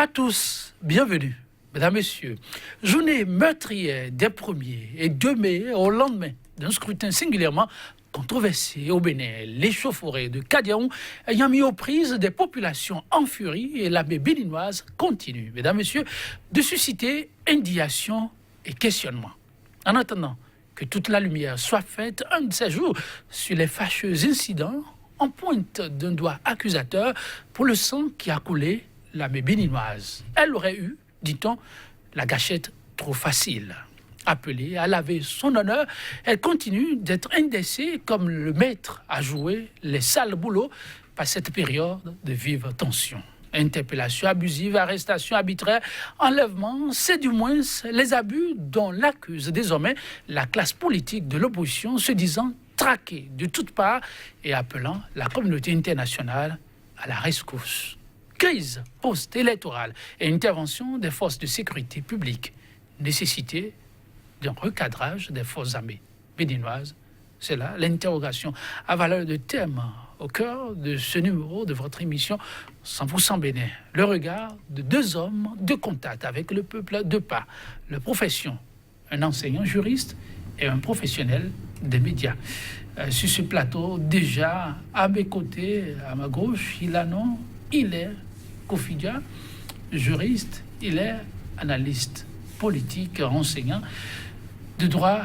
À tous, bienvenue. Mesdames, Messieurs, journée meurtrière des 1er et 2 mai au lendemain d'un scrutin singulièrement controversé au Bénin, l'échauffourée de Kadiaou ayant mis aux prises des populations en furie et l'armée béninoise continue, mesdames, messieurs, de susciter indignation et questionnement. En attendant que toute la lumière soit faite un de ces jours sur les fâcheux incidents, on pointe d'un doigt accusateur pour le sang qui a coulé l'armée béninoise. Elle aurait eu, dit-on, la gâchette trop facile. Appelée à laver son honneur, elle continue d'être indexée comme le maître à jouer les sales boulots par cette période de vive tension. Interpellation abusive, arrestation arbitraire, enlèvement, c'est du moins les abus dont l'accuse désormais la classe politique de l'opposition, se disant traquée de toutes parts et appelant la communauté internationale à la rescousse. Crise post-électorale et intervention des forces de sécurité publique. Nécessité d'un recadrage des forces armées béninoises. C'est là l'interrogation à valeur de thème au cœur de ce numéro de votre émission 100% Bénin. Le regard de 2 hommes de contact avec le peuple de pas. La profession, un enseignant juriste et un professionnel des médias. Sur ce plateau, déjà à mes côtés, à ma gauche, il est Kofidia, juriste, il est analyste politique, enseignant de droit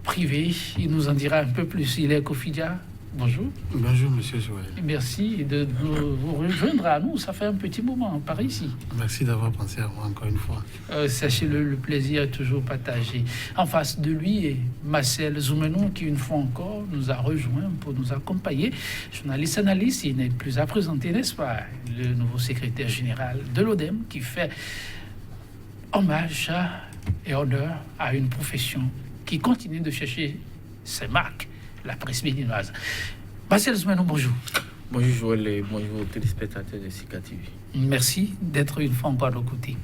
privé. Il nous en dira un peu plus. Il est Kofidia. Bonjour. Bonjour, monsieur Joël. Merci de vous rejoindre à nous. Ça fait un petit moment par ici. Merci d'avoir pensé à moi encore une fois. Sachez-le, le plaisir est toujours partagé. En face de lui est Marcel Zoumenou qui, une fois encore, nous a rejoints pour nous accompagner. Journaliste analyste, il n'est plus à présenter, n'est-ce pas? Le nouveau secrétaire général de l'ODEM qui fait hommage et honneur à une profession qui continue de chercher ses marques, la presse béninoise. Marcel Zoumenou, bonjour. Bonjour Joël et bonjour aux téléspectateurs de Sika TV. Merci d'être une fois encore à nos côtés.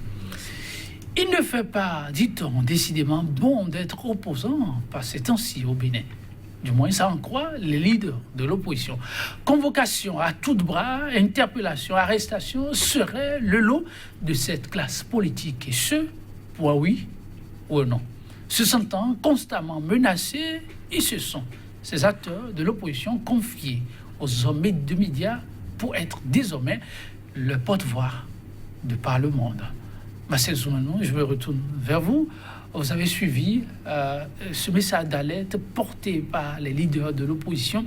Il ne fait pas, dit-on, décidément bon d'être opposant par ces temps-ci au Bénin. Du moins, ça en croit les leaders de l'opposition. Convocation à tout bras, interpellation, arrestation serait le lot de cette classe politique. Et ce, pour un oui ou un non. Se sentant constamment menacés, ils se sont, ces acteurs de l'opposition, confiés aux hommes de médias pour être désormais le porte-voix de par le monde. Marcel Zoumenou, je me retourne vers vous. Vous avez suivi ce message d'alerte porté par les leaders de l'opposition.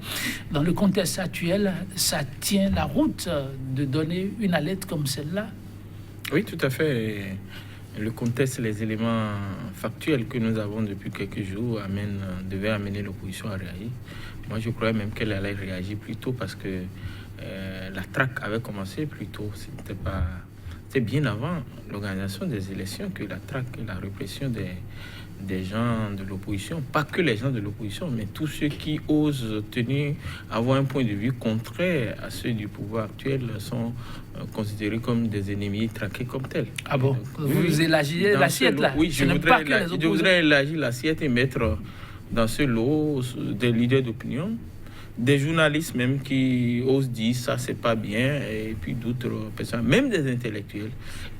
Dans le contexte actuel, ça tient la route de donner une alerte comme celle-là? Oui, tout à fait. Le contexte, les éléments factuels que nous avons depuis quelques jours devaient amener l'opposition à réagir. Moi, je croyais même qu'elle allait réagir plus tôt parce que la traque avait commencé plus tôt. C'était bien avant l'organisation des élections que la traque et la répression des gens de l'opposition, pas que les gens de l'opposition, mais tous ceux qui osent avoir un point de vue contraire à ceux du pouvoir actuel sont considérés comme des ennemis traqués comme tels. Ah bon? Vous élargissez l'assiette là? Oui, je voudrais élargir l'assiette et mettre dans ce lot des leaders d'opinion, des journalistes même qui osent dire ça c'est pas bien, et puis d'autres personnes, même des intellectuels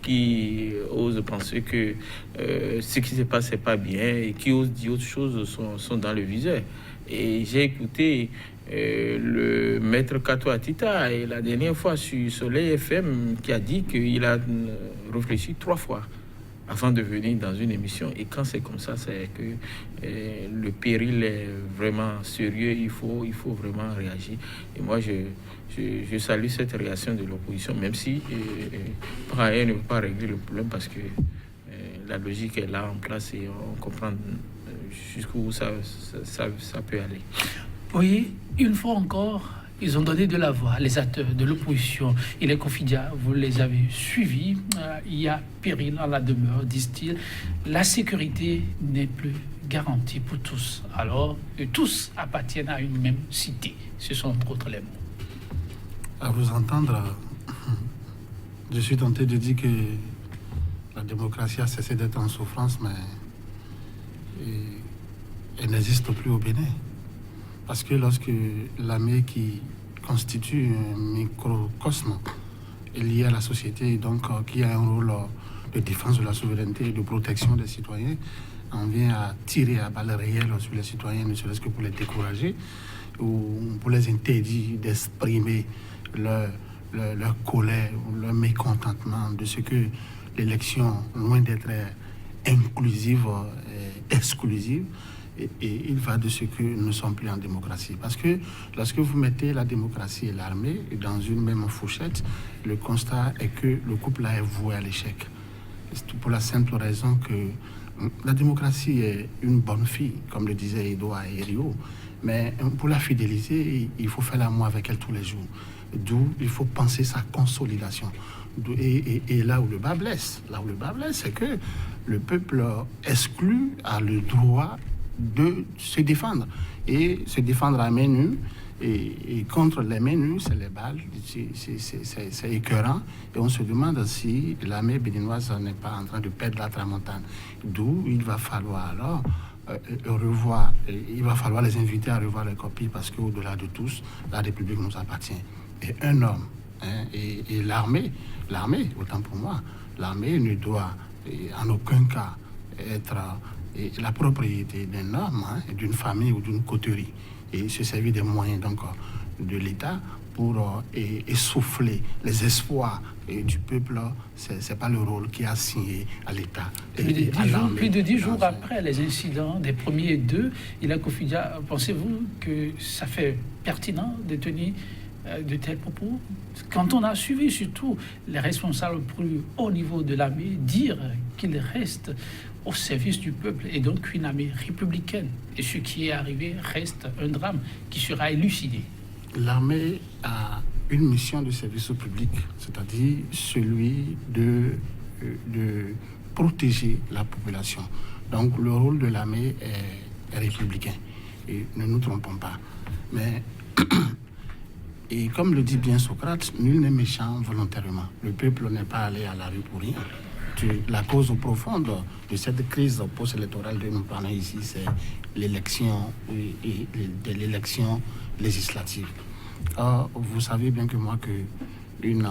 qui osent penser que ce qui se passe c'est pas bien et qui osent dire autre chose sont dans le viseur. Et j'ai écouté le maître Kato Atita et la dernière fois sur Soleil FM qui a dit qu'il a réfléchi 3 fois avant de venir dans une émission. Et quand c'est comme ça, c'est que le péril est vraiment sérieux. Il faut vraiment réagir. Et moi, je salue cette réaction de l'opposition, même si par ailleurs ne peut pas régler le problème parce que la logique est là en place et on comprend jusqu'où ça peut aller. Oui, une fois encore, ils ont donné de la voix, les acteurs de l'opposition. Il est Kofidia, vous les avez suivis. Il y a péril en la demeure, disent-ils. La sécurité n'est plus garantie pour tous. Alors que tous appartiennent à une même cité. Ce sont entre autres les mots. À vous entendre, je suis tenté de dire que la démocratie a cessé d'être en souffrance, mais elle n'existe plus au Bénin. Parce que lorsque l'armée qui constitue un microcosme lié à la société, donc qui a un rôle de défense de la souveraineté et de protection des citoyens, on vient à tirer à balles réelles sur les citoyens, ne serait-ce que pour les décourager ou pour les interdire d'exprimer leur colère ou leur mécontentement de ce que l'élection, loin d'être inclusive, est exclusive. Et il va de ce que nous ne sommes plus en démocratie. Parce que lorsque vous mettez la démocratie et l'armée dans une même fourchette, le constat est que le couple là est voué à l'échec. C'est pour la simple raison que la démocratie est une bonne fille, comme le disait Edouard Herriot, mais pour la fidéliser, il faut faire l'amour avec elle tous les jours. D'où il faut penser sa consolidation. Et là où le bas blesse, c'est que le peuple exclu a le droit de se défendre. Et se défendre à main nue, et contre les mains nues, c'est les balles, c'est écœurant. Et on se demande si l'armée béninoise n'est pas en train de perdre la tramontane. D'où il va falloir alors il va falloir les inviter à revoir les copies parce qu'au-delà de tous, la République nous appartient. Et un homme, et l'armée, autant pour moi, l'armée ne doit en aucun cas être la propriété d'un homme, d'une famille ou d'une coterie, et se servir des moyens donc de l'État pour essouffler les espoirs du peuple. C'est pas le rôle qui est assigné à l'État. Plus de 10 jours après les incidents des premiers deux, il a confié. Pensez-vous que ça fait pertinent de tenir de tels propos? Quand on a suivi surtout les responsables plus haut niveau de l'armée dire qu'ils restent au service du peuple et donc une armée républicaine. Et ce qui est arrivé reste un drame qui sera élucidé. L'armée a une mission de service au public, c'est-à-dire celui de protéger la population. Donc le rôle de l'armée est républicain. Et ne nous trompons pas. Mais et comme le dit bien Socrate, nul n'est méchant volontairement. Le peuple n'est pas allé à la rue pour rien. La cause profonde de cette crise post-électorale dont nous parlons ici, c'est l'élection de l'élection législative. Or, vous savez bien que moi qu'une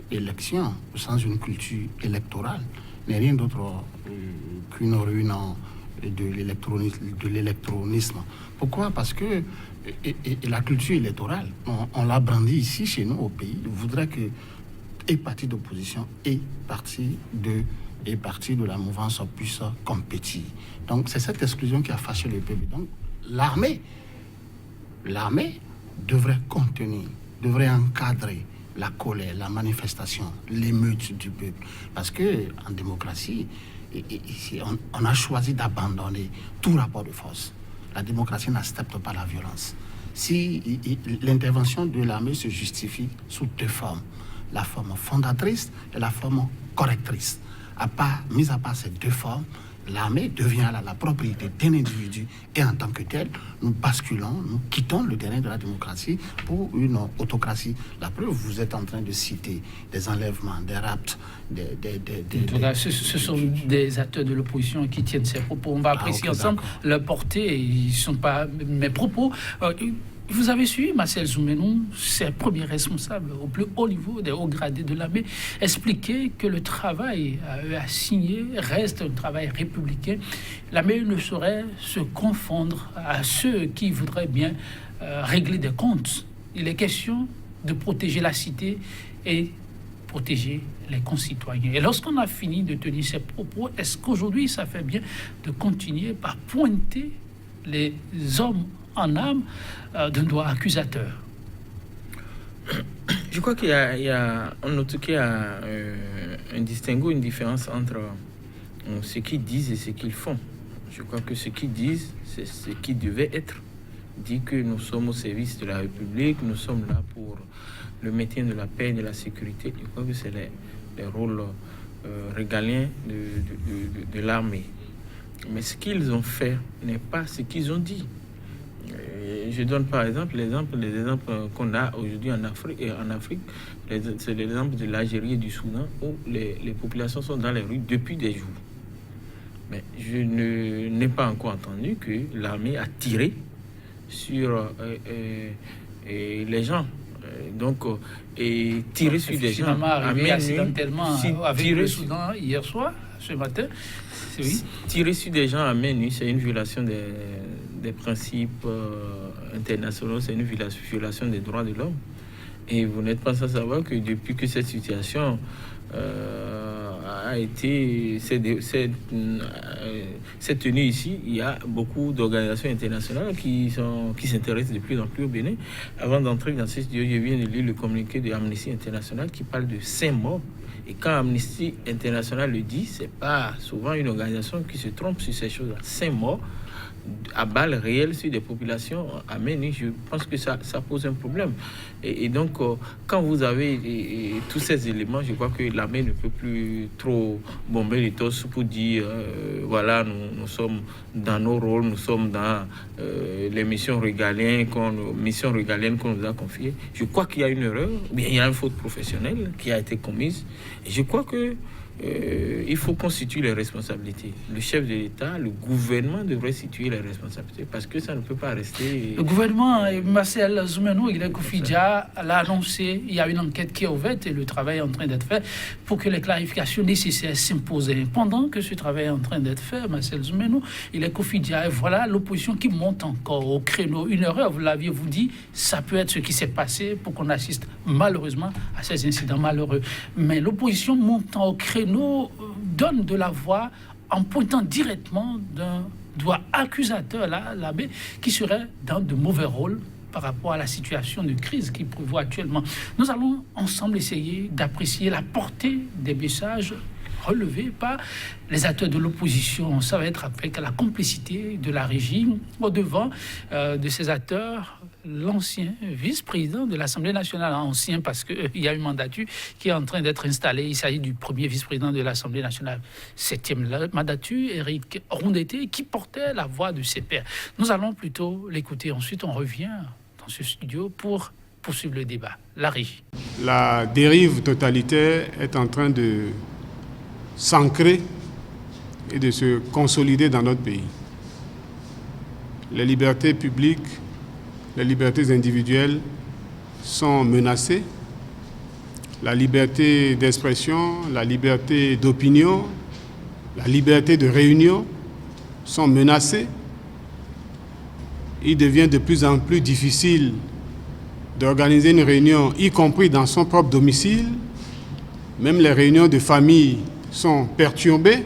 élection sans une culture électorale n'est rien d'autre qu'une ruine de l'électronisme. Pourquoi? Parce que la culture électorale, on l'a brandie ici chez nous au pays, voudrait que et parti d'opposition et parti de la mouvance puissent compétir. Donc c'est cette exclusion qui a fâché le peuple. Donc l'armée devrait contenir, devrait encadrer la colère, la manifestation, l'émeute du peuple. Parce que en démocratie, on a choisi d'abandonner tout rapport de force. La démocratie n'accepte pas la violence. Si l'intervention de l'armée se justifie sous deux formes, la forme fondatrice et la forme correctrice. Mis à part ces deux formes, l'armée devient la propriété d'un individu et en tant que tel, nous basculons, nous quittons le terrain de la démocratie pour une autocratie. La preuve, vous êtes en train de citer des enlèvements, des rapts, ce sont des acteurs de l'opposition qui tiennent ces propos. On va apprécier ensemble leur portée. Ils ne sont pas mes propos. Vous avez suivi Marcel Zoumenou, ses premiers responsables au plus haut niveau des hauts gradés de l'armée, expliquer que le travail à signer reste un travail républicain. L'armée ne saurait se confondre à ceux qui voudraient bien régler des comptes. Il est question de protéger la cité et protéger les concitoyens. Et lorsqu'on a fini de tenir ces propos, est-ce qu'aujourd'hui ça fait bien de continuer par pointer les hommes en âme d'un doigt accusateur? Je crois qu'il y a un distinguo, une différence entre ce qu'ils disent et ce qu'ils font. Je crois que ce qu'ils disent, c'est ce qui devait être. Dit que nous sommes au service de la République, nous sommes là pour le maintien de la paix et de la sécurité. Je crois que c'est les rôles régaliens de l'armée. Mais ce qu'ils ont fait n'est pas ce qu'ils ont dit. Je donne par exemple les exemples qu'on a aujourd'hui en Afrique, c'est l'exemple de l'Algérie et du Soudan où les populations sont dans les rues depuis des jours. Mais je n'ai pas encore entendu que l'armée a tiré sur les gens et tirer sur des gens à main accidentellement avec le Soudan hier soir, ce matin. Oui. Tirer sur des gens à main nue, c'est une violation des principes internationaux, c'est une violation des droits de l'homme. Et vous n'êtes pas sans savoir que depuis que cette situation s'est tenue ici, il y a beaucoup d'organisations internationales qui s'intéressent de plus en plus au Bénin. Avant d'entrer dans ce studio, je viens de lire le communiqué de Amnesty International qui parle de 5 morts. Et quand Amnesty International le dit, c'est pas souvent une organisation qui se trompe sur ces choses-là. 5 morts à balles réelles sur des populations à main nue, je pense que ça pose un problème. Et donc, quand vous avez tous ces éléments, je crois que l'armée ne peut plus trop bomber les torses pour dire voilà, nous sommes dans nos rôles, nous sommes dans les missions régaliennes qu'on nous a confiées. Je crois qu'il y a une erreur, bien il y a une faute professionnelle qui a été commise. Et je crois que il faut constituer les responsabilités. Le chef de l'État, le gouvernement devrait situer les responsabilités parce que ça ne peut pas rester... Le gouvernement, Marcel Zoumeno, il l'a annoncé, il y a une enquête qui est ouverte et le travail est en train d'être fait pour que les clarifications nécessaires s'imposent. Pendant que ce travail est en train d'être fait, Marcel Zoumeno, il est Kofidia et voilà l'opposition qui monte encore au créneau. Une erreur, vous l'aviez vous dit, ça peut être ce qui s'est passé pour qu'on assiste malheureusement à ces incidents malheureux. Mais l'opposition montant au créneau donne de la voix en pointant directement d'un doigt accusateur l'abbé qui serait dans de mauvais rôles par rapport à la situation de crise qui prévoit actuellement. Nous allons ensemble essayer d'apprécier la portée des messages relevés par les acteurs de l'opposition. Ça va être avec la complicité de la régie. Au devant de ces acteurs, l'ancien vice-président de l'Assemblée nationale, ancien parce qu'il y a une mandature qui est en train d'être installée. Il s'agit du premier vice-président de l'Assemblée nationale, 7e mandature, Éric Rondeté, qui portait la voix de ses pairs. Nous allons plutôt l'écouter. Ensuite, on revient dans ce studio pour poursuivre le débat. La régie. La dérive totalitaire est en train de s'ancrer et de se consolider dans notre pays. Les libertés publiques, les libertés individuelles sont menacées. La liberté d'expression, la liberté d'opinion, la liberté de réunion sont menacées. Il devient de plus en plus difficile d'organiser une réunion, y compris dans son propre domicile. Même les réunions de famille sont perturbées.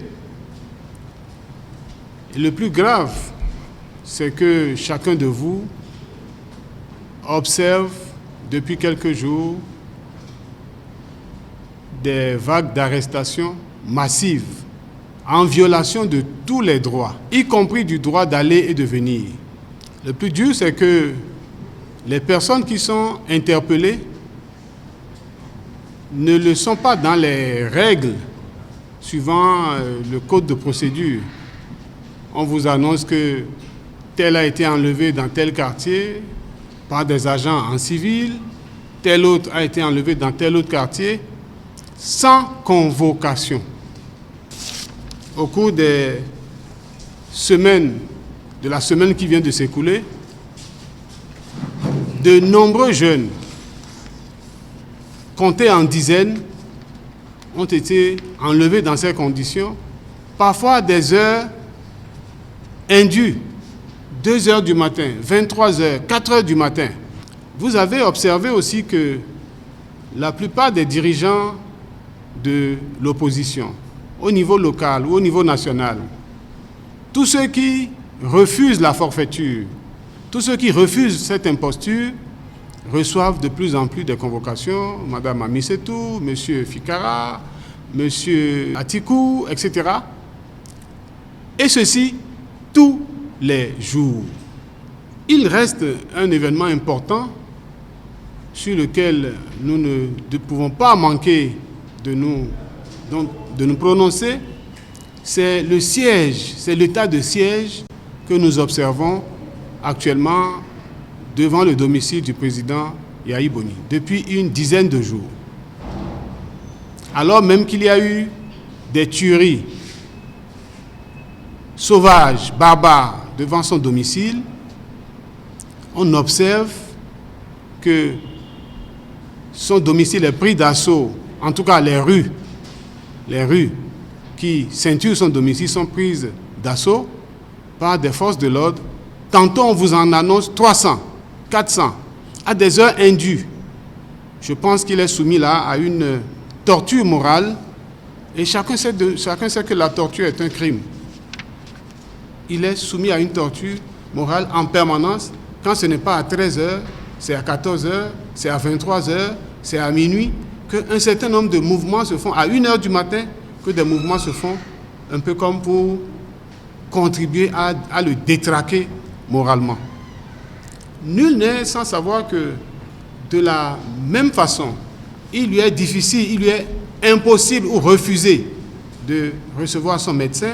Et le plus grave, c'est que chacun de vous observe depuis quelques jours des vagues d'arrestations massives en violation de tous les droits, y compris du droit d'aller et de venir. Le plus dur, c'est que les personnes qui sont interpellées ne le sont pas dans les règles suivant le code de procédure. On vous annonce que tel a été enlevé dans tel quartier par des agents en civil, tel autre a été enlevé dans tel autre quartier, sans convocation. Au cours des semaines, de la semaine qui vient de s'écouler, de nombreux jeunes, comptés en dizaines, ont été enlevés dans ces conditions, parfois à des heures indues, 2 heures du matin, 23 heures, 4 heures du matin. Vous avez observé aussi que la plupart des dirigeants de l'opposition, au niveau local ou au niveau national, tous ceux qui refusent la forfaiture, tous ceux qui refusent cette imposture, reçoivent de plus en plus de convocations, Madame Amisetou, Monsieur Fikara, Monsieur Atikou, etc. Et ceci tous les jours. Il reste un événement important sur lequel nous ne pouvons pas manquer de nous prononcer. C'est le siège, c'est l'état de siège que nous observons actuellement devant le domicile du président Yahi Boni depuis une dizaine de jours. Alors même qu'il y a eu des tueries sauvages, barbares devant son domicile, on observe que son domicile est pris d'assaut, en tout cas les rues qui ceinturent son domicile sont prises d'assaut par des forces de l'ordre. Tantôt on vous en annonce 300, 400, à des heures indues. Je pense qu'il est soumis là à une torture morale et chacun sait que la torture est un crime. Il est soumis à une torture morale en permanence. Quand ce n'est pas à 13h, c'est à 14h, c'est à 23h, c'est à minuit, qu'un certain nombre de mouvements se font à 1h du matin, que des mouvements se font un peu comme pour contribuer à le détraquer moralement. Nul n'est sans savoir que de la même façon, il lui est difficile, il lui est impossible ou refusé de recevoir son médecin,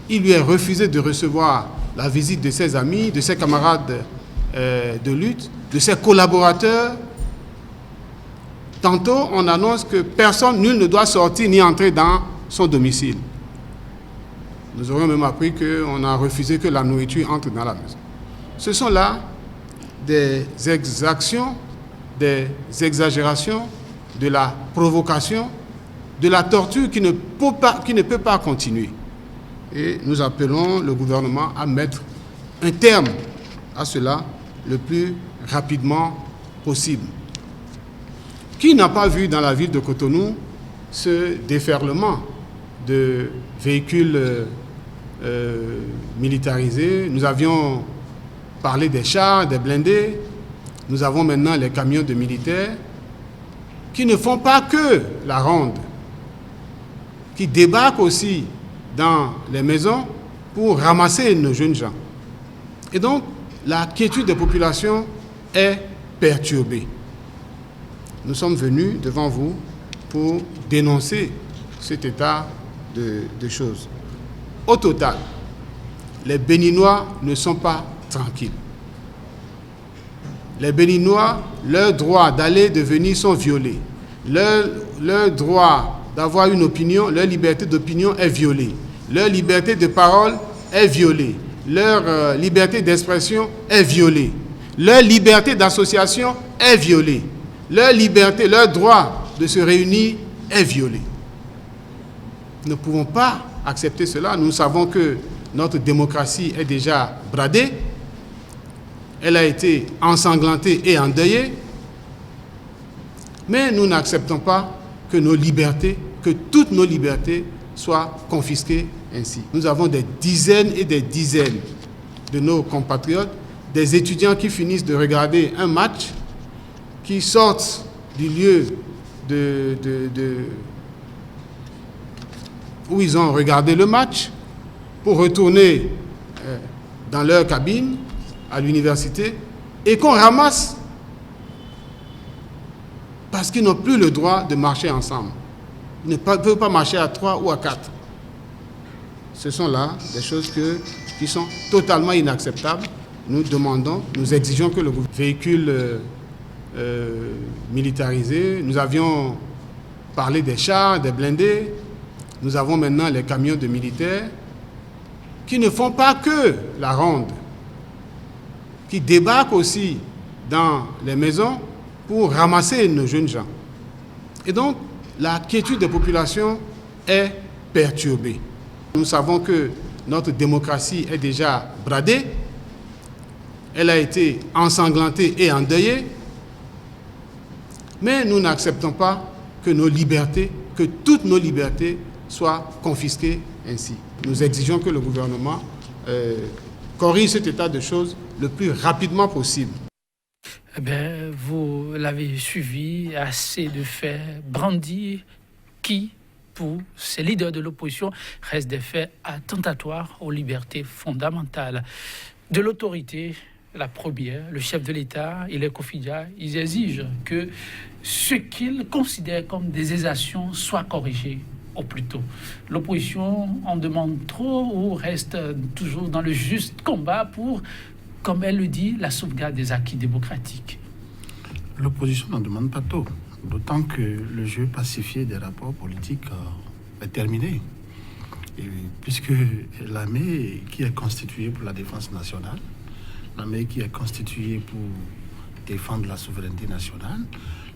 il lui est refusé de recevoir la visite de ses amis, de ses camarades de lutte, de ses collaborateurs. Tantôt, on annonce que nul ne doit sortir ni entrer dans son domicile. Nous aurions même appris qu'on a refusé que la nourriture entre dans la maison. Ce sont là des exactions, des exagérations, de la provocation, de la torture qui ne peut pas continuer. Et nous appelons le gouvernement à mettre un terme à cela le plus rapidement possible. Qui n'a pas vu dans la ville de Cotonou ce déferlement de véhicules militarisés? Nous avions parlé des chars, des blindés. Nous avons maintenant les camions de militaires qui ne font pas que la ronde, qui débarquent aussi dans les maisons pour ramasser nos jeunes gens. Et donc, la quiétude des populations est perturbée. Nous sommes venus devant vous pour dénoncer cet état de choses. Au total, les Béninois ne sont pas tranquilles. Les Béninois, leur droit d'aller et de venir sont violés. Leur droit d'avoir une opinion, leur liberté d'opinion est violée. Leur liberté de parole est violée. Leur liberté d'expression est violée. Leur liberté d'association est violée. Leur liberté, leur droit de se réunir est violé. Nous ne pouvons pas accepter cela. Nous savons que notre démocratie est déjà bradée. Elle a été ensanglantée et endeuillée. Mais nous n'acceptons pas que nos libertés, que toutes nos libertés soient confisquées ainsi. Nous avons des dizaines et des dizaines de nos compatriotes, des étudiants qui finissent de regarder un match, qui sortent du lieu où ils ont regardé le match pour retourner dans leur cabine à l'université et qu'on ramasse parce qu'ils n'ont plus le droit de marcher ensemble. Ils ne peuvent pas marcher à 3 ou à 4. Ce sont là des choses qui sont totalement inacceptables. Nous demandons, nous exigeons que le véhicule militarisé, nous avions parlé des chars, des blindés, nous avons maintenant les camions de militaires qui ne font pas que la ronde, qui débarquent aussi dans les maisons pour ramasser nos jeunes gens. Et donc, la quiétude des populations est perturbée. Nous savons que notre démocratie est déjà bradée, elle a été ensanglantée et endeuillée, mais nous n'acceptons pas que nos libertés, que toutes nos libertés soient confisquées ainsi. Nous exigeons que le gouvernement corrige cet état de choses le plus rapidement possible. Eh bien, vous l'avez suivi, assez de faits brandis qui, pour ces leaders de l'opposition, restent des faits attentatoires aux libertés fondamentales. De l'autorité, la première, le chef de l'État et les COFIDIA, ils exigent que ce qu'ils considèrent comme des exactions soient corrigées au plus tôt. L'opposition en demande trop ou reste toujours dans le juste combat pour, comme elle le dit, la sauvegarde des acquis démocratiques. L'opposition n'en demande pas trop, d'autant que le jeu pacifié des rapports politiques est terminé. Et puisque l'armée qui est constituée pour la défense nationale, l'armée qui est constituée pour défendre la souveraineté nationale,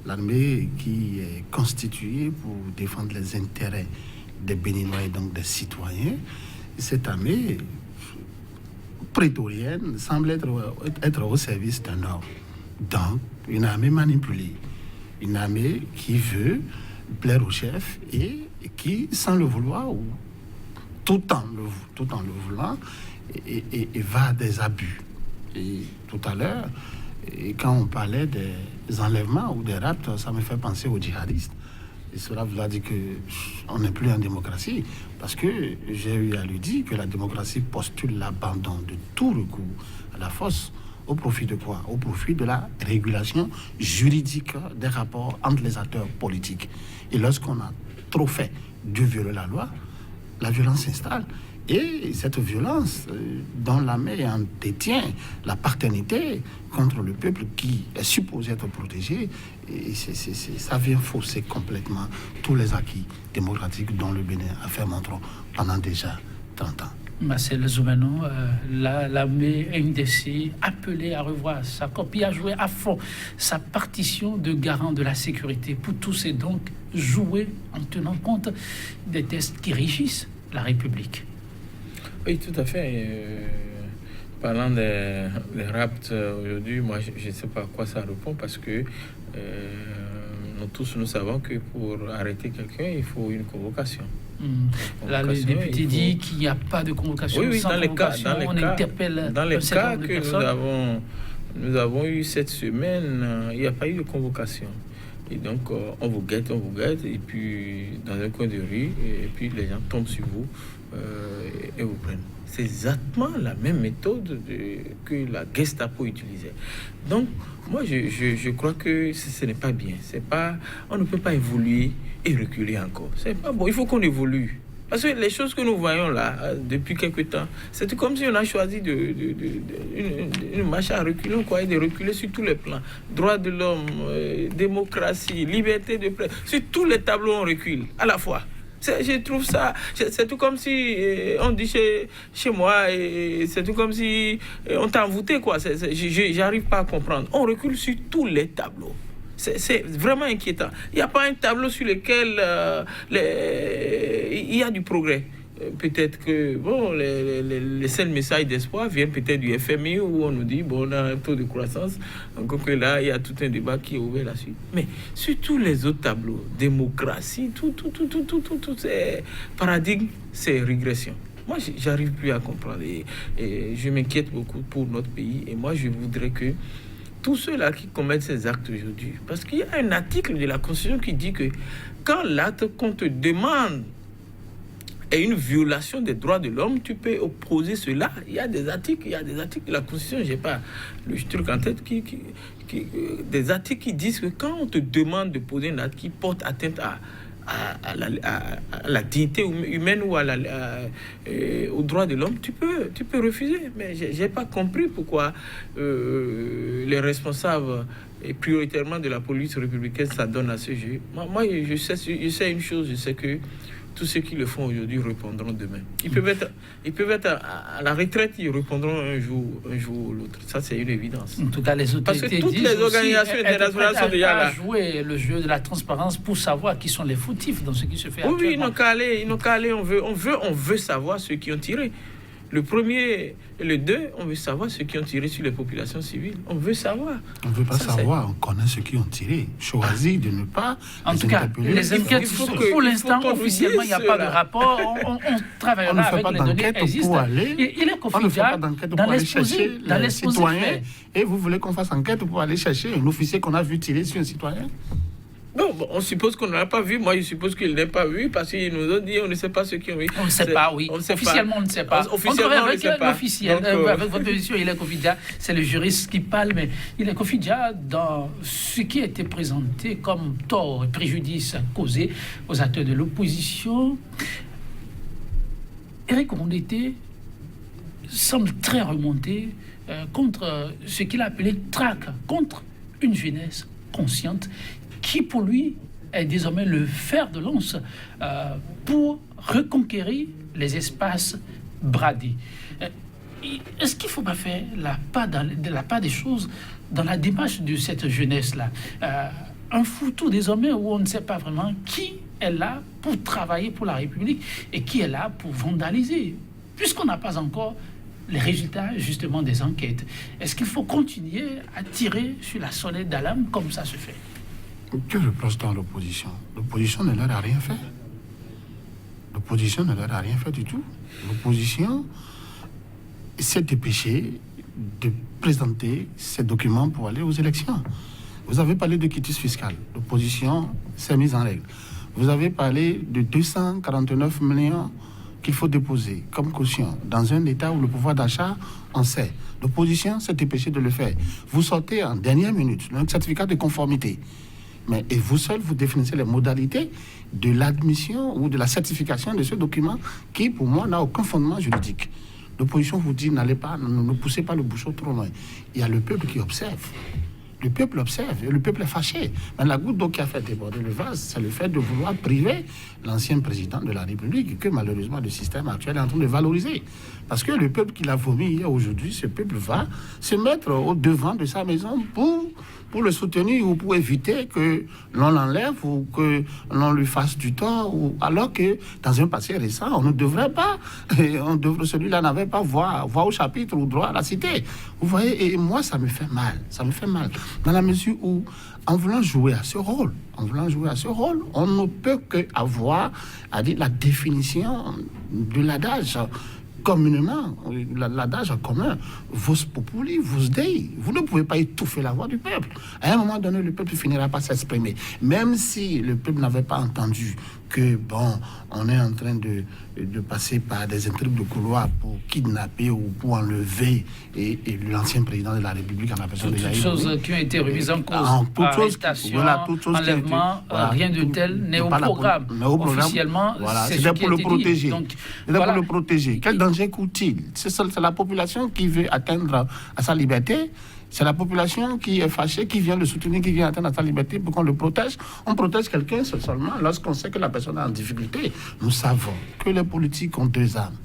L'armée qui est constituée pour défendre les intérêts des Béninois et donc des citoyens. Cette armée prétorienne semble être au service d'un homme. Donc, une armée manipulée. Une armée qui veut plaire au chef et qui, sans le vouloir, ou tout en le voulant, et va à des abus. Et tout à l'heure, quand on parlait des enlèvements ou des rapts, ça me fait penser aux djihadistes. Et cela veut dire qu'on n'est plus en démocratie. Parce que j'ai eu à lui dire que la démocratie postule l'abandon de tout recours à la force. Au profit de quoi? Au profit de la régulation juridique des rapports entre les acteurs politiques. Et lorsqu'on a trop fait de violer la loi, la violence s'installe. Et cette violence, dont l'armée en détient la paternité contre le peuple qui est supposé être protégé, et ça vient fausser complètement tous les acquis démocratiques dont le Bénin a fait montre pendant déjà 30 ans. Marcel Zoumano, l'armée NDC appelée à revoir sa copie, à jouer à fond sa partition de garant de la sécurité pour tous et donc jouer en tenant compte des tests qui régissent la République. Oui, tout à fait. Parlant des rapts aujourd'hui, moi je ne sais pas à quoi ça répond parce que nous tous nous savons que pour arrêter quelqu'un, il faut une convocation. Là, le député dit qu'il n'y a pas de convocation. Oui, sans dans les convocation, cas, on interpelle dans les cas que personnes. nous avons eu cette semaine, il n'y a pas eu de convocation. Et donc, on vous guette, et puis dans un coin de rue, et puis les gens tombent sur vous et vous prennent. C'est exactement la même méthode que la Gestapo utilisait. Donc, moi, je crois que ce n'est pas bien. On ne peut pas évoluer et reculer encore. C'est pas bon. Il faut qu'on évolue. Parce que les choses que nous voyons là, depuis quelque temps, c'est comme si on a choisi une marche à reculer, quoi, et de reculer sur tous les plans. Droits de l'homme, démocratie, liberté de presse. Sur tous les tableaux, on recule à la fois. Je trouve ça, c'est tout comme si on dit chez moi, et c'est tout comme si on t'a envoûté, quoi. J'arrive pas à comprendre. On recule sur tous les tableaux. C'est vraiment inquiétant. Il n'y a pas un tableau sur lequel il y a du progrès. Peut-être que bon, les seuls messages d'espoir viennent peut-être du FMI où on nous dit bon, on a un taux de croissance. Encore que là, il y a tout un débat qui est ouvert là-dessus. Mais sur tous les autres tableaux, démocratie, tout ces paradigmes, c'est régression. Moi, j'arrive plus à comprendre et je m'inquiète beaucoup pour notre pays. Et moi, je voudrais que tous ceux-là qui commettent ces actes aujourd'hui, parce qu'il y a un article de la Constitution qui dit que quand l'acte qu'on te demande est une violation des droits de l'homme, tu peux opposer cela. Il y a des articles de la Constitution, je n'ai pas le truc en tête, des articles qui disent que quand on te demande de poser un acte qui porte atteinte à la dignité humaine ou aux droits de l'homme, tu peux refuser. Mais j'ai pas compris pourquoi les responsables et prioritairement de la police républicaine s'adonnent à ce jeu. Moi, je sais une chose, je sais que tous ceux qui le font aujourd'hui répondront demain. Ils peuvent être à la retraite, ils répondront un jour ou l'autre. Ça, c'est une évidence. En tout cas, les autorités parce que toutes les organisations internationales sont déjà là. Jouer le jeu de la transparence pour savoir qui sont les fautifs dans ce qui se fait actuellement. Oui, ils n'ont qu'à aller. On veut savoir ceux qui ont tiré. Le premier et le 2, on veut savoir ceux qui ont tiré sur les populations civiles. On veut savoir. On ne veut pas savoir, on connaît ceux qui ont tiré. Choisi de ne pas. En tout cas, les enquêtes, pour l'instant, officiellement, il n'y a pas de rapport. On travaillera avec les données existantes. Il est confidentiel dans l'exposé. Et vous voulez qu'on fasse enquête pour aller chercher un officier qu'on a vu tirer sur un citoyen? Non, bon, on suppose qu'on ne l'a pas vu. Moi, je suppose qu'il n'est pas vu parce qu'ils nous ont dit on ne sait pas ce qu'ils ont vu. On ne sait pas, oui. Officiellement, on ne sait pas. Officiellement, on ne sait pas. Avec votre position, il est confidentiel. C'est le juriste qui parle, mais il est confidentiel dans ce qui a été présenté comme tort et préjudice causé aux acteurs de l'opposition. Éric Rondeté semble très remonté contre ce qu'il a appelé traque, contre une jeunesse consciente qui pour lui est désormais le fer de lance pour reconquérir les espaces bradés. Est-ce qu'il ne faut pas faire la part des choses dans la démarche de cette jeunesse-là? un foutoir désormais où on ne sait pas vraiment qui est là pour travailler pour la République et qui est là pour vandaliser, puisqu'on n'a pas encore les résultats justement des enquêtes. Est-ce qu'il faut continuer à tirer sur la sonnette d'alarme comme ça se fait? Que reproche-t-on à l'opposition? L'opposition ne leur a rien fait. L'opposition ne leur a rien fait du tout. L'opposition s'est dépêchée de présenter ces documents pour aller aux élections. Vous avez parlé de quitus fiscal. L'opposition s'est mise en règle. Vous avez parlé de 249 millions qu'il faut déposer comme caution dans un État où le pouvoir d'achat, on sait. L'opposition s'est dépêchée de le faire. Vous sortez en dernière minute un certificat de conformité. Et vous seul, vous définissez les modalités de l'admission ou de la certification de ce document qui, pour moi, n'a aucun fondement juridique. L'opposition vous dit, n'allez pas, ne poussez pas le bouchon trop loin. Il y a le peuple qui observe. Le peuple observe et le peuple est fâché. Mais la goutte d'eau qui a fait déborder le vase, c'est le fait de vouloir priver l'ancien président de la République que malheureusement le système actuel est en train de valoriser. Parce que le peuple qui l'a vomi hier, aujourd'hui, ce peuple va se mettre au devant de sa maison pour le soutenir ou pour éviter que l'on l'enlève ou que l'on lui fasse du tort. Alors que dans un passé récent, on ne devrait pas, celui-là n'avait pas voix au chapitre ou droit à la cité. Vous voyez, et moi, ça me fait mal. Ça me fait mal. Dans la mesure où, en voulant jouer à ce rôle, on ne peut qu'avoir à dire la définition de l'adage communément, l'adage commun, vos populi, vos dei. Vous ne pouvez pas étouffer la voix du peuple. À un moment donné, le peuple finira par s'exprimer. Même si le peuple n'avait pas entendu que, on est en train de passer par des intrigues de couloir pour kidnapper ou pour enlever et l'ancien président de la République en la personne de Toutes choses qui ont été remises en cause. Arrestation, enlèvement, rien de tel n'est au programme. Officiellement, c'est pour le protéger. Pour le protéger. Quel danger coûte-t-il? C'est la population qui veut atteindre à sa liberté. C'est la population qui est fâchée, qui vient le soutenir, qui vient atteindre à sa liberté pour qu'on le protège. On protège quelqu'un seulement lorsqu'on sait que la personne est en difficulté. Nous savons que les politiques ont deux armes,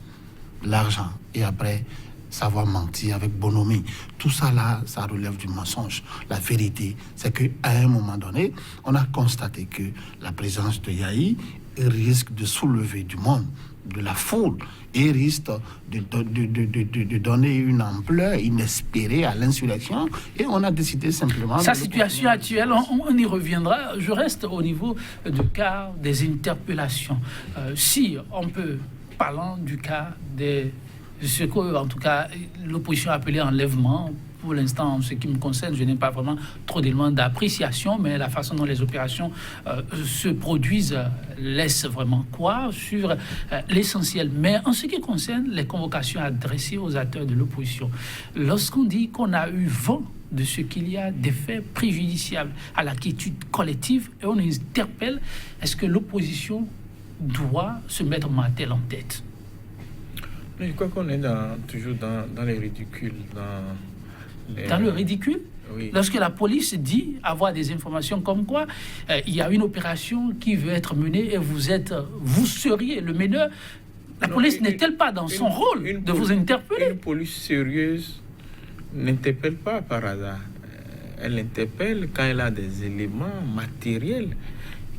l'argent et après savoir mentir avec bonhomie. Tout ça là, ça relève du mensonge. La vérité, c'est qu'à un moment donné, on a constaté que la présence de Yahi risque de soulever du monde, de la foule, et risque de donner une ampleur inespérée à l'insurrection. Et on a décidé simplement... Sa situation actuelle, on y reviendra. Je reste au niveau du cas des interpellations. Si on peut, parlant du cas de ce que, en tout cas, l'opposition a appelé enlèvement. Pour l'instant, en ce qui me concerne, je n'ai pas vraiment trop d'éléments d'appréciation, mais la façon dont les opérations se produisent laisse vraiment croire sur l'essentiel. Mais en ce qui concerne les convocations adressées aux acteurs de l'opposition, lorsqu'on dit qu'on a eu vent de ce qu'il y a des faits préjudiciables à la quiétude collective, et on interpelle, est-ce que l'opposition doit se mettre Martel en tête? Je crois qu'on est toujours dans les ridicules, dans le ridicule, oui. Lorsque la police dit avoir des informations comme quoi il y a une opération qui veut être menée et vous seriez le meneur, la police n'est-elle pas dans son rôle de vous interpeller? Une police sérieuse n'interpelle pas par hasard. Elle interpelle quand elle a des éléments matériels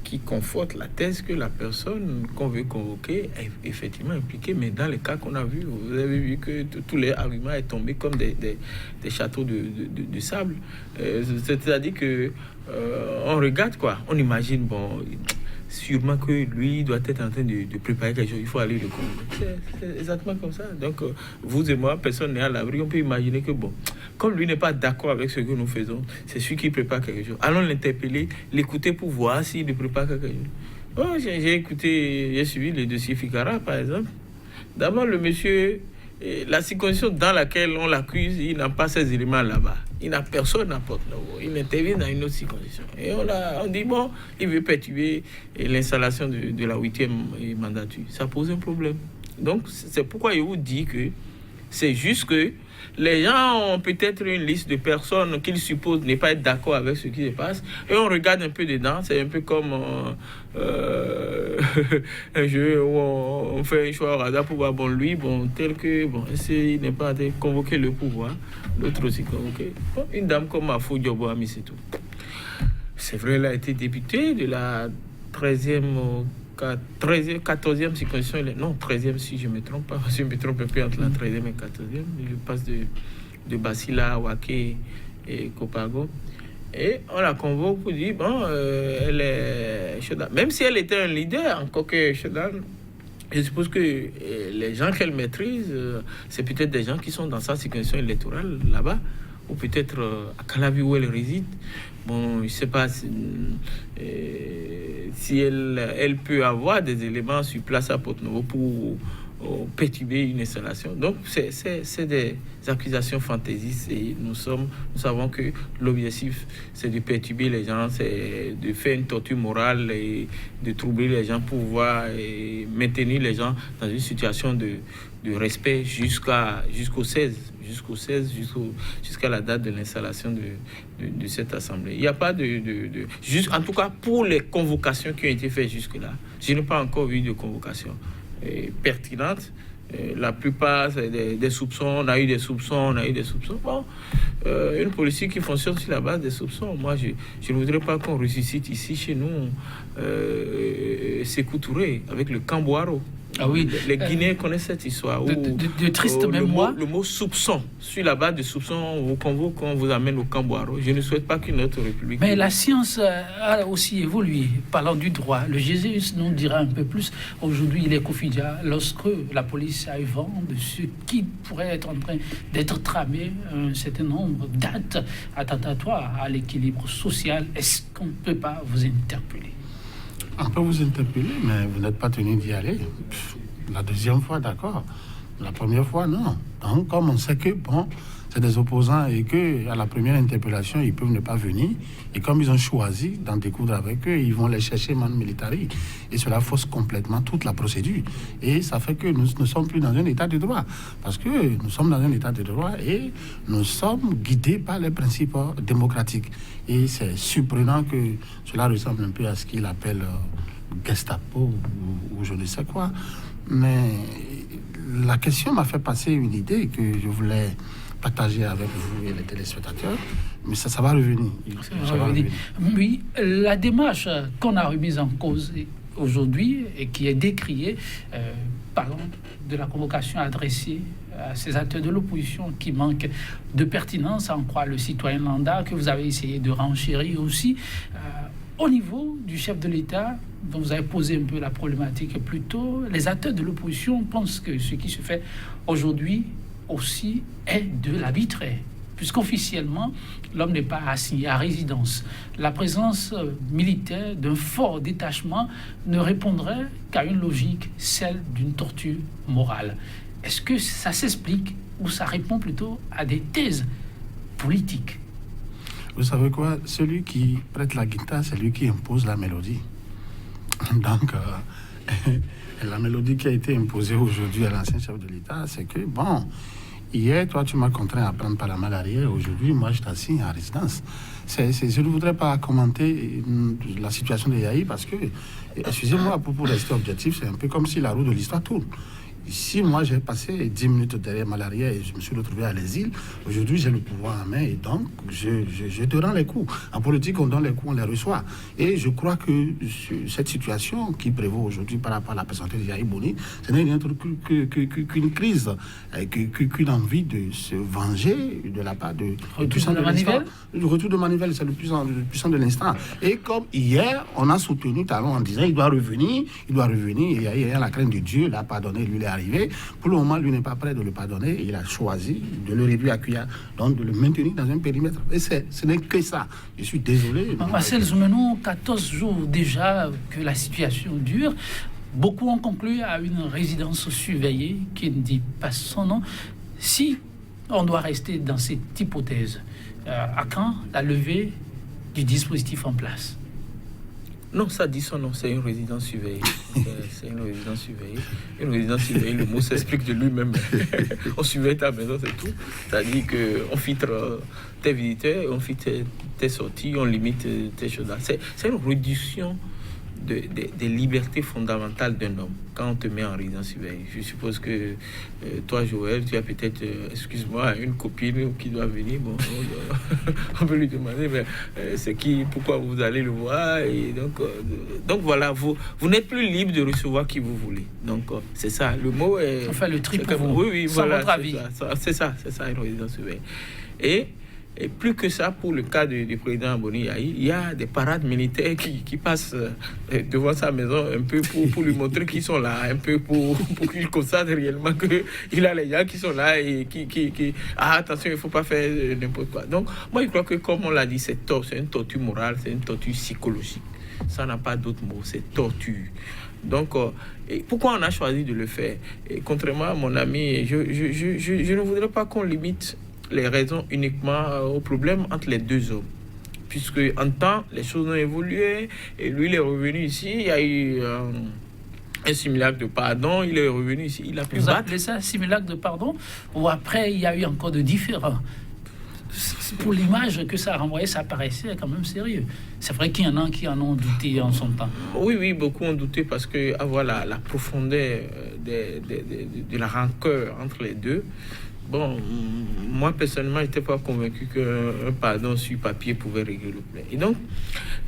qui conforte la thèse que la personne qu'on veut convoquer est effectivement impliquée. Mais dans les cas qu'on a vus, vous avez vu que tous les arguments sont tombés comme des châteaux de sable. C'est-à-dire que on regarde quoi, on imagine, sûrement que lui doit être en train de préparer quelque chose, il faut aller le convoquer. C'est exactement comme ça. Donc, vous et moi, personne n'est à l'abri. On peut imaginer que, comme lui n'est pas d'accord avec ce que nous faisons, c'est celui qui prépare quelque chose. Allons l'interpeller, l'écouter pour voir s'il prépare quelque chose. J'ai suivi le dossier Fikara, par exemple. D'abord, le monsieur, la circonstance dans laquelle on l'accuse, il n'a pas ces éléments là-bas. Il n'a personne à Porte-Novo. Il intervient dans une autre circonstance. Et on dit, il veut perturber l'installation de la 8e mandature. Ça pose un problème. Donc, c'est pourquoi je vous dis que c'est juste que les gens ont peut-être une liste de personnes qu'ils supposent ne pas être d'accord avec ce qui se passe. Et on regarde un peu dedans. C'est un peu comme un jeu où on fait un choix au hasard pour voir, tel que, il n'est pas convoqué le pouvoir. L'autre aussi convoqué. Une dame comme Afo Diobo Ami, c'est tout. C'est vrai, il a été député de la 14e circonscription. Non, 13e si je ne me trompe pas. Je me trompe un peu entre la 13e et 14e. Je passe de Basila, Waké et Copago. Et on la convoque pour dire, bon, elle est Chodan. Même si elle était un leader, encore que Chodan, je suppose que les gens qu'elle maîtrise, c'est peut-être des gens qui sont dans sa circonscription électorale là-bas, ou peut-être à Calabi où elle réside. Bon, je ne sais pas si elle peut avoir des éléments sur place à Porto-Novo pour perturber une installation. Donc, c'est des accusations fantaisistes et nous savons que l'objectif, c'est de perturber les gens, c'est de faire une torture morale et de troubler les gens pour pouvoir maintenir les gens dans une situation de respect jusqu'au 16, jusqu'à la date de l'installation de cette assemblée. Il n'y a pas juste, en tout cas, pour les convocations qui ont été faites jusque-là, je n'ai pas encore vu de convocation pertinente. La plupart, c'est des soupçons. On a eu des soupçons. Bon, une politique qui fonctionne sur la base des soupçons. Moi, je ne voudrais pas qu'on ressuscite ici, chez nous, Sékou Touré, avec le Camboiro. Ah oui. Les Guinéens connaissent cette histoire. De triste mémoire. Le mot soupçon, sur la base de soupçon, on vous convoque, on vous amène au Camboiro. Je ne souhaite pas qu'une autre république. Mais la science a aussi évolué. Parlant du droit, le Jésus nous dira un peu plus. Aujourd'hui, il est Kofidia. Lorsque la police a eu vent de ce qui pourrait être en train d'être tramé, un certain nombre d'actes attentatoires à l'équilibre social, est-ce qu'on ne peut pas vous interpeller? On peut vous interpeller, mais vous n'êtes pas tenu d'y aller. La deuxième fois, d'accord. La première fois, non. Donc, comme on sait que, bon, c'est des opposants et qu'à la première interpellation, ils peuvent ne pas venir. Et comme ils ont choisi d'en découdre avec eux, ils vont les chercher man militari. Et cela fausse complètement toute la procédure. Et ça fait que nous ne sommes plus dans un état de droit. Parce que nous sommes dans un état de droit et nous sommes guidés par les principes démocratiques. Et c'est surprenant que cela ressemble un peu à ce qu'il appelle Gestapo ou je ne sais quoi. Mais la question m'a fait passer une idée que je voulais partager avec vous et les téléspectateurs, mais ça va revenir. Ça va revenir. Oui, la démarche qu'on a remise en cause aujourd'hui et qui est décriée, parlant de la convocation adressée à ces acteurs de l'opposition qui manquent de pertinence, à en croire le citoyen lambda, que vous avez essayé de renchérir aussi. Au niveau du chef de l'État, dont vous avez posé un peu la problématique plus tôt, les acteurs de l'opposition pensent que ce qui se fait aujourd'hui aussi est de l'arbitraire, puisqu'officiellement, l'homme n'est pas assigné à résidence. La présence militaire d'un fort détachement ne répondrait qu'à une logique, celle d'une torture morale. Est-ce que ça s'explique ou ça répond plutôt à des thèses politiques? Vous savez quoi? Celui qui prête la guitare, c'est lui qui impose la mélodie. Donc, la mélodie qui a été imposée aujourd'hui à l'ancien chef de l'État, c'est que, bon, hier, toi, tu m'as contraint à prendre par la main arrière. Aujourd'hui, moi, je t'assigne à résidence. Je ne voudrais pas commenter la situation de Yahi parce que, excusez-moi, pour rester objectif, c'est un peu comme si la roue de l'histoire tourne. Si moi j'ai passé 10 minutes derrière Malaria et je me suis retrouvé à l'exil, aujourd'hui j'ai le pouvoir en main et donc je te rends les coups. En politique, on donne les coups, on les reçoit. Et je crois que cette situation qui prévaut aujourd'hui par rapport à la personnalité de Yahi Boni, ce n'est rien d'autre qu'une crise, qu'une envie de se venger de la part du puissant de l'instant. Le retour de Manivelle, c'est le puissant de l'instant. Et comme hier, on a soutenu Talon en disant il doit revenir, et Yahi a la crainte de Dieu, il a pardonné, lui, il est arrivé. Pour le moment, lui n'est pas prêt de le pardonner. Il a choisi de le réduire à cuillère, donc de le maintenir dans un périmètre. Et ce n'est que ça. Je suis désolé. Marcel Zoumenou, 14 jours déjà que la situation dure. Beaucoup ont conclu à une résidence surveillée qui ne dit pas son nom. Si on doit rester dans cette hypothèse, à quand la levée du dispositif en place? Non, ça dit son nom, c'est une résidence surveillée. C'est une résidence surveillée. Une résidence surveillée, le mot s'explique de lui-même. On surveille ta maison, c'est tout. C'est-à-dire qu'on filtre tes visiteurs, on filtre tes sorties, on limite tes choses. C'est une réduction des libertés fondamentales d'un homme quand on te met en résidence surveillée. Je suppose que toi, Joël, tu as peut-être, excuse-moi, une copine qui doit venir. Bon, on peut lui demander, mais c'est qui, pourquoi vous allez le voir. Et donc voilà, vous n'êtes plus libre de recevoir qui vous voulez. Donc c'est ça, le mot est... Enfin, le tri pour vous, oui, sans voilà, votre avis. C'est ça, une résidence surveillée. Et plus que ça, pour le cas du président Boni Yahi, il y a des parades militaires qui passent devant sa maison un peu pour lui montrer qu'ils sont là, un peu pour qu'il constate réellement qu'il a les gens qui sont là et qui attention, il ne faut pas faire n'importe quoi. Donc, moi, je crois que, comme on l'a dit, c'est une torture morale, c'est une torture psychologique. Ça n'a pas d'autre mot, c'est torture. Donc, et pourquoi on a choisi de le faire? Et contrairement à mon ami, je ne voudrais pas qu'on limite les raisons uniquement au problème entre les deux hommes. Puisque en temps, les choses ont évolué et lui, il est revenu ici, il y a eu un simulacre de pardon, il est revenu ici, il a pu Vous battre. appelez ça un simulacre de pardon? Ou après, il y a eu encore de différents? Pour l'image que ça renvoyait, ça paraissait quand même sérieux. C'est vrai qu'il y en a qui en ont douté en son temps. Oui, beaucoup ont douté parce que avoir la profondeur de la rancœur entre les deux. Bon, moi personnellement, je n'étais pas convaincu qu'un pardon sur papier pouvait régler le problème. Et donc,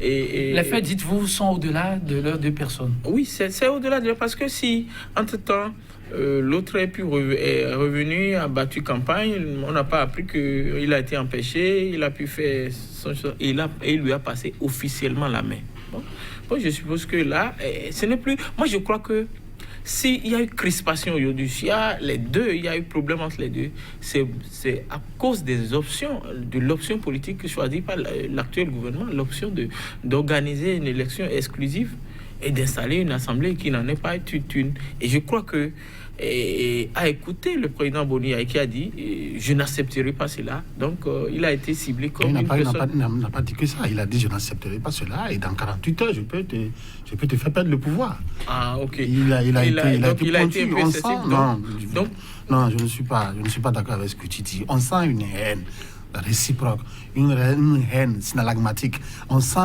les faits, dites-vous, sont au-delà de leurs deux personnes. Oui, c'est au-delà de leur, parce que si, entre-temps, l'autre est revenu, a battu campagne, on n'a pas appris qu'il a été empêché, il a pu faire son chose, et il lui a passé officiellement la main. Bon, je suppose que là, ce n'est plus... Moi, je crois que s'il y a eu crispation aujourd'hui, s'il y a eu problème entre les deux, c'est à cause des options, de l'option politique choisie par l'actuel gouvernement, l'option d'organiser une élection exclusive et d'installer une assemblée qui n'en est pas une. Et je crois que, à écouter le président Boni Yahi qui a dit je n'accepterai pas cela. Donc, il a été ciblé comme une personne. Il n'a pas dit que ça. Il a dit je n'accepterai pas cela et dans 48 heures, je peux te faire perdre le pouvoir. Ah, ok. Il a été un peu excessif. Non, je ne suis pas d'accord avec ce que tu dis. On sent une haine réciproque, une haine synalagmatique. On sent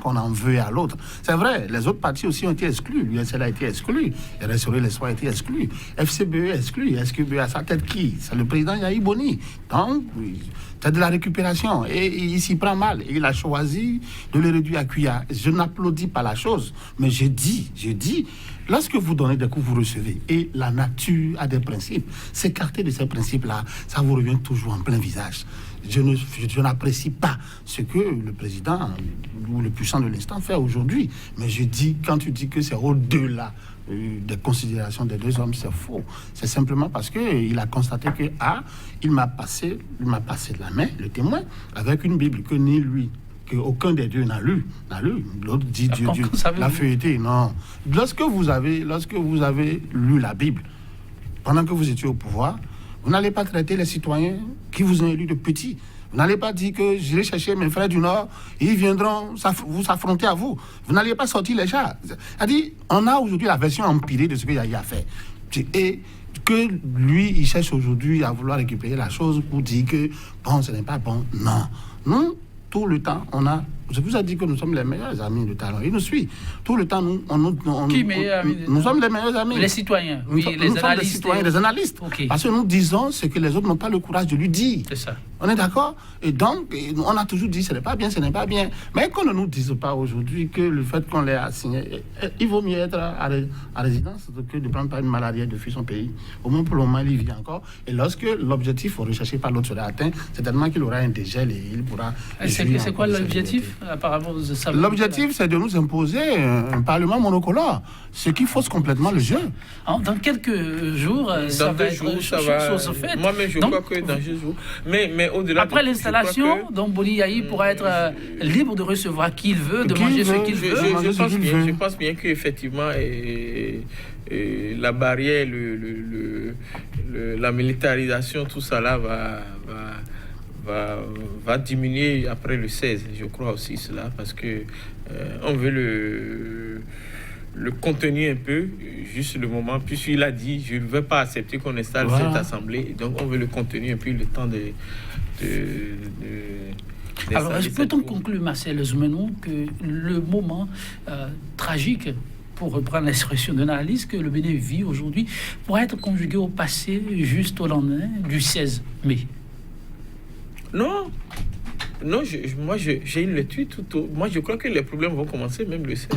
qu'on en veut à l'autre. C'est vrai, les autres partis aussi ont été exclus. L'USL a été exclu. Restaurer l'espoir a été exclu. FCBE exclu. SQBE à sa tête qui? C'est le président Yahi Boni. Donc, c'est de la récupération. Et il s'y prend mal. Il a choisi de le réduire à cuillère. Je n'applaudis pas la chose, mais je dis, lorsque vous donnez des coups, vous recevez. Et la nature a des principes. S'écarter de ces principes-là, ça vous revient toujours en plein visage. Je n'apprécie pas ce que le président ou le puissant de l'instant fait aujourd'hui. Mais je dis, quand tu dis que c'est au-delà des considérations des deux hommes, c'est faux. C'est simplement parce qu'il a constaté que, il m'a passé de la main, le témoin, avec une Bible que ni lui, qu'aucun des deux n'a lu. L'autre dit Dieu, l'a feuilleté. Non. Lorsque vous avez lu la Bible, pendant que vous étiez au pouvoir, vous n'allez pas traiter les citoyens qui vous ont élus de petits. Vous n'allez pas dire que j'irai chercher mes frères du Nord et ils viendront vous s'affronter à vous. Vous n'allez pas sortir les chars. C'est-à-dire, on a aujourd'hui la version empirée de ce qu'il y a fait. Et que lui, il cherche aujourd'hui à vouloir récupérer la chose pour dire que, bon, ce n'est pas bon. Non. Nous, tout le temps, je vous ai dit que nous sommes les meilleurs amis de Talon. Il nous suit. Tout le temps, nous sommes les meilleurs amis. Les citoyens, nous sommes les citoyens, les analystes. Okay. Parce que nous disons ce que les autres n'ont pas le courage de lui dire. C'est ça. On est d'accord? Et donc, on a toujours dit ce n'est pas bien, ce n'est pas bien. Mais qu'on ne nous dise pas aujourd'hui que le fait qu'on l'ait assigné, il vaut mieux être à résidence que de prendre par une maladie et de fuir son pays. Au moins, pour le moment, il vit encore. Et lorsque l'objectif recherché par l'autre sera atteint, certainement qu'il aura un dégel et il pourra... C'est quoi l'objectif? Apparemment, l'objectif, c'est de nous imposer un parlement monocolore, ce qui fausse complètement le jeu. Dans quelques jours, ça va être chose faite. Moi-même, je crois que dans 2 jours. Mais au-delà... Après l'installation, donc Boni Yahi pourra être libre de recevoir qui il veut, de manger ce qu'il veut. Je pense bien qu'effectivement, la barrière, la militarisation, tout ça là va diminuer après le 16. Je crois aussi cela, parce que on veut le contenir un peu, juste le moment, puisqu'il a dit je ne veux pas accepter qu'on installe cette assemblée, donc on veut le contenir un peu le temps Alors, peut-on conclure, Marcel Zoumenou, que le moment tragique, pour reprendre l'expression de l'analyse, que le Bénin vit aujourd'hui, pourrait être conjugué au passé, juste au lendemain du 16 mai? Non. Non, moi, j'ai une lecture moi, je crois que les problèmes vont commencer même le 16.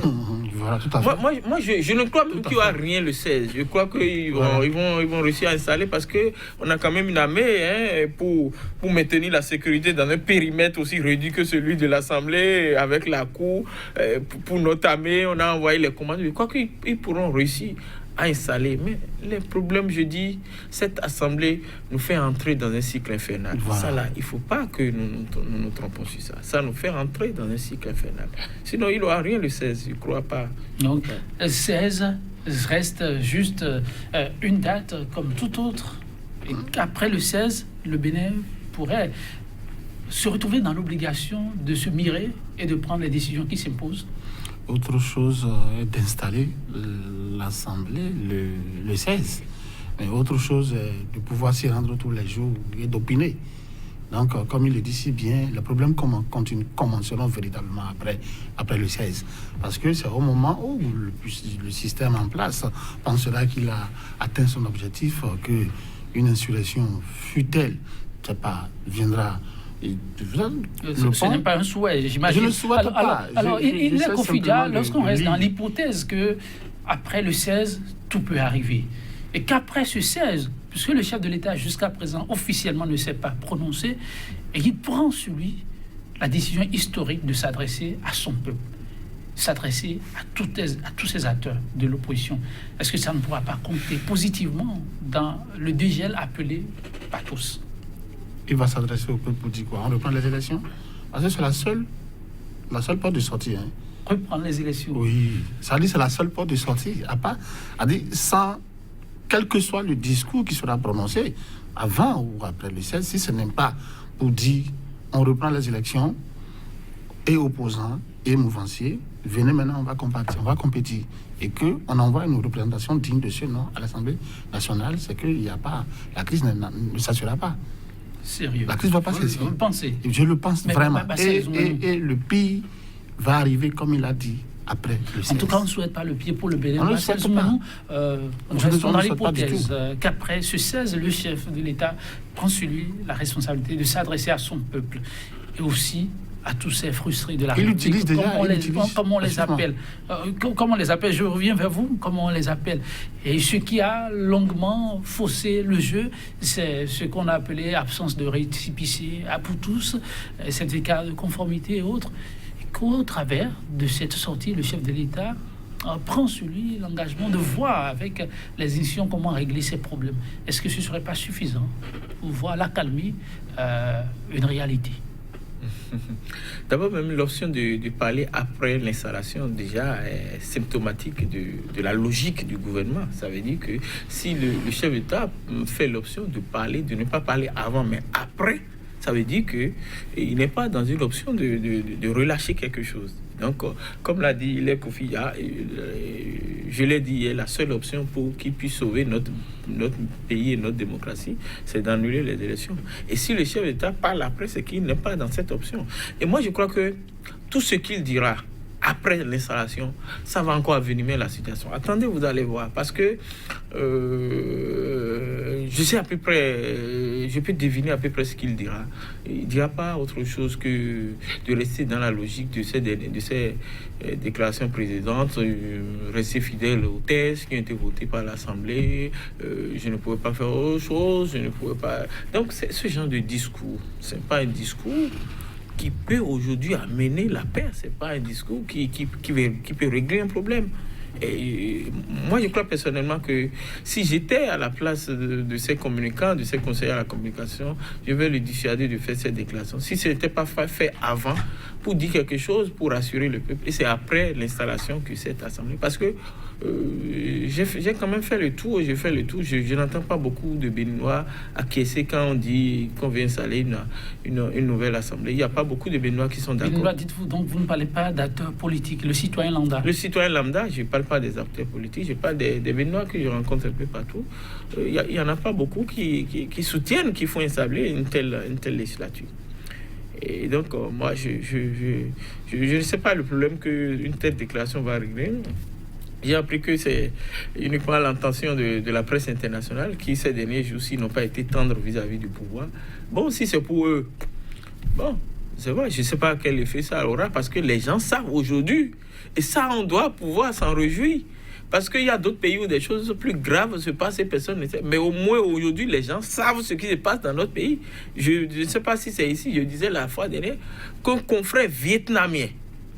Voilà, tout à fait. Moi, je ne crois même qu'il n'y aura rien le 16. Je crois qu'ils vont réussir à installer parce qu'on a quand même une armée pour maintenir la sécurité dans un périmètre aussi réduit que celui de l'Assemblée, avec la Cour. Pour notre armée, on a envoyé les commandes. Je crois qu'ils pourront réussir à installer. Mais les problèmes, je dis, cette assemblée nous fait entrer dans un cycle infernal. Voilà. Ça là, il ne faut pas que nous nous trompons sur ça. Ça nous fait entrer dans un cycle infernal. Sinon, il n'y aura rien le 16, je ne crois pas. Donc, 16 reste juste une date comme toute autre. Et qu'après le 16, le Bénin pourrait se retrouver dans l'obligation de se mirer et de prendre les décisions qui s'imposent. Autre chose est d'installer l'Assemblée le 16. Mais autre chose est de pouvoir s'y rendre tous les jours et d'opiner. Donc, comme il le dit si bien, les problèmes commenceront véritablement après le 16. Parce que c'est au moment où le système en place pensera qu'il a atteint son objectif, qu'une insurrection fut-elle, viendra. Ce n'est pas un souhait, j'imagine. Je ne souhaite pas. Alors, il est confident lorsqu'on reste dans l'hypothèse que après le 16, tout peut arriver. Et qu'après ce 16, puisque le chef de l'État jusqu'à présent officiellement ne s'est pas prononcé, et il prend sur lui la décision historique de s'adresser à son peuple, s'adresser à tous ces acteurs de l'opposition. Est-ce que ça ne pourra pas compter positivement dans le dégel appelé par tous? Il va s'adresser au peuple pour dire quoi? On reprend les élections? Parce que c'est la seule porte de sortie. Reprendre les élections? Oui, ça dit c'est la seule porte de sortie. Sans quel que soit le discours qui sera prononcé, avant ou après le 16, si ce n'est pas pour dire on reprend les élections, et opposants, et mouvanciers, venez maintenant, on va compétir. Et qu'on envoie une représentation digne de ce nom à l'Assemblée nationale, c'est qu'il n'y a pas, la crise ne s'assurera pas. Sérieux. La crise ne va pas cesser. Vous le pensez? Je le pense vraiment. Et le pire va arriver, comme il a dit, après le 16. En tout cas, on ne souhaite pas le pire pour le Bénin. On ne souhaite pas. Nous restons dans l'hypothèse qu'après ce 16, le chef de l'État prend sur lui la responsabilité de s'adresser à son peuple et aussi à tous ces frustrés de la République. Il utilise déjà. Comment on les appelle? Comment on les appelle? Je reviens vers vous. Comment on les appelle? Et ce qui a longuement faussé le jeu, c'est ce qu'on a appelé absence de récépissé à pour tous, certificat de conformité et autres. Et qu'au travers de cette sortie, le chef de l'État prend sur lui l'engagement de voir avec les institutions comment régler ces problèmes. Est-ce que ce ne serait pas suffisant pour voir l'accalmie une réalité? D'abord, même l'option de parler après l'installation, déjà, est symptomatique de la logique du gouvernement. Ça veut dire que si le chef d'État fait l'option de ne pas parler avant, mais après, ça veut dire qu'il n'est pas dans une option de relâcher quelque chose. Donc, comme l'a dit Hilaire Kofi, je l'ai dit, la seule option pour qu'il puisse sauver notre pays et notre démocratie, c'est d'annuler les élections. Et si le chef d'État parle après, c'est qu'il n'est pas dans cette option. Et moi, je crois que tout ce qu'il dira après l'installation, ça va encore avenimer la situation. Attendez, vous allez voir, parce que je sais à peu près, je peux deviner à peu près ce qu'il dira. Il ne dira pas autre chose que de rester dans la logique de ces déclarations précédentes, rester fidèle aux thèses qui ont été votées par l'Assemblée, je ne pouvais pas faire autre chose, je ne pouvais pas... Donc, c'est ce genre de discours. Ce n'est pas un discours qui peut aujourd'hui amener la paix. Ce n'est pas un discours qui peut régler un problème. Et moi, je crois personnellement que si j'étais à la place de ces communicants, de ces conseillers à la communication, je vais le dissuader de faire cette déclaration. Si ce n'était pas fait avant, pour dire quelque chose, pour rassurer le peuple, et c'est après l'installation que cette assemblée... Parce que j'ai quand même fait le tour, je n'entends pas beaucoup de Béninois acquiescer quand on dit qu'on vient installer une nouvelle assemblée. Il n'y a pas beaucoup de Béninois qui sont d'accord. Béninois, dites-vous, donc vous ne parlez pas d'acteurs politiques, le citoyen lambda? Le citoyen lambda, je ne parle pas des acteurs politiques, je parle des Béninois que je rencontre un peu partout. Il n'y en a pas beaucoup qui soutiennent qu'il faut installer une telle législature. Et donc, moi, je ne sais pas le problème qu'une telle déclaration va régler. J'ai appris que c'est uniquement l'intention de la presse internationale qui, ces derniers jours-ci, n'ont pas été tendres vis-à-vis du pouvoir. Bon, si c'est pour eux, bon, c'est vrai, je ne sais pas quel effet ça aura, parce que les gens savent aujourd'hui. Et ça, on doit pouvoir s'en réjouir. Parce qu'il y a d'autres pays où des choses plus graves se passent et personne ne sait. Mais au moins, aujourd'hui, les gens savent ce qui se passe dans notre pays. Je ne sais pas si c'est ici, je disais la fois dernière, qu'un confrère vietnamien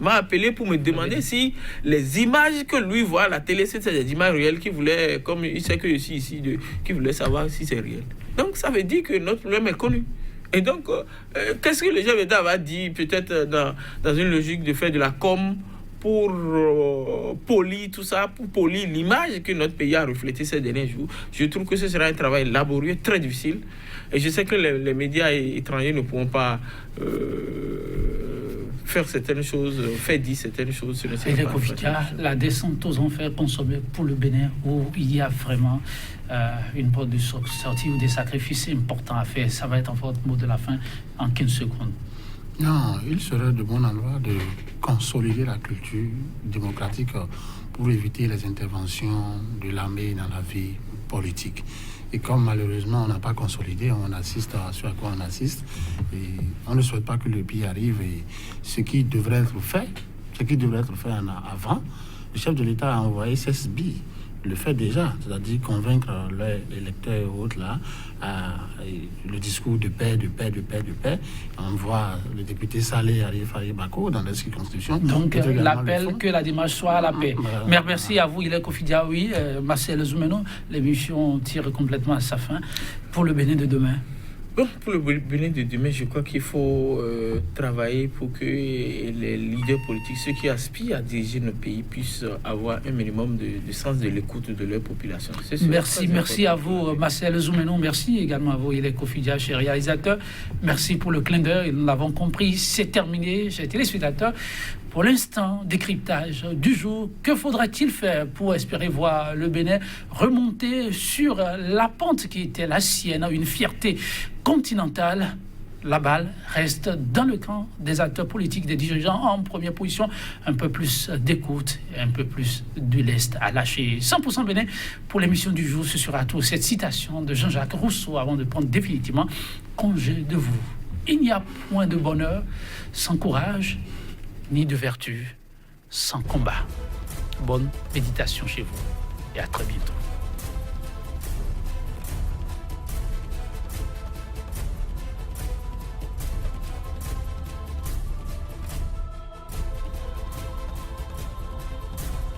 m'a appelé pour me demander si les images que lui voit à la télé, c'est des images réelles qu'il voulait, comme il sait que je suis ici, qu'il voulait savoir si c'est réel. Donc, ça veut dire que notre problème est connu. Et donc, qu'est-ce que le chef d'État va dire, peut-être dans une logique de faire de la com' pour polir tout ça, pour polir l'image que notre pays a reflétée ces derniers jours. Je trouve que ce sera un travail laborieux, très difficile. Et je sais que les médias étrangers ne pourront pas faire certaines choses, faire dire certaines choses. Et les Kofidia, la descente aux enfers consommée pour le Bénin, où il y a vraiment une porte de sortie ou des sacrifices importants à faire. Ça va être en fait le mot de la fin en 15 secondes. Non, il serait de bon endroit de consolider la culture démocratique pour éviter les interventions de l'armée dans la vie politique. Et comme malheureusement on n'a pas consolidé, on assiste à ce à quoi on assiste. Et on ne souhaite pas que le pire arrive. Et ce qui devrait être fait avant, le chef de l'État a envoyé 16 billes. Le fait déjà, c'est-à-dire convaincre les électeurs et autres là, le discours de paix. On voit le député Saleh Faye Bako dans la circonscription. Donc l'appel que la démarche soit à la paix. Merci à vous, il est Kofidia, oui, Marcel Zoumeno. L'émission tire complètement à sa fin pour le Bénin de demain. Bon, pour le Bénin de demain, je crois qu'il faut travailler pour que les leaders politiques, ceux qui aspirent à diriger nos pays, puissent avoir un minimum de sens de l'écoute de leur population. Merci à vous, Marcel Zoumeno. Merci également à vous, il est Kofidia, cher réalisateur. Merci pour le clin d'œil. Nous l'avons compris, c'est terminé, chers téléspectateurs. Pour l'instant, décryptage du jour. Que faudrait-il faire pour espérer voir le Bénin remonter sur la pente qui était la sienne, une fierté continentale? La balle reste dans le camp des acteurs politiques, des dirigeants en première position. Un peu plus d'écoute et un peu plus de lest à lâcher. 100% Bénin pour l'émission du jour. Ce sera tout. Cette citation de Jean-Jacques Rousseau avant de prendre définitivement congé de vous. Il n'y a point de bonheur sans courage, ni de vertu sans combat. Bonne méditation chez vous et à très bientôt.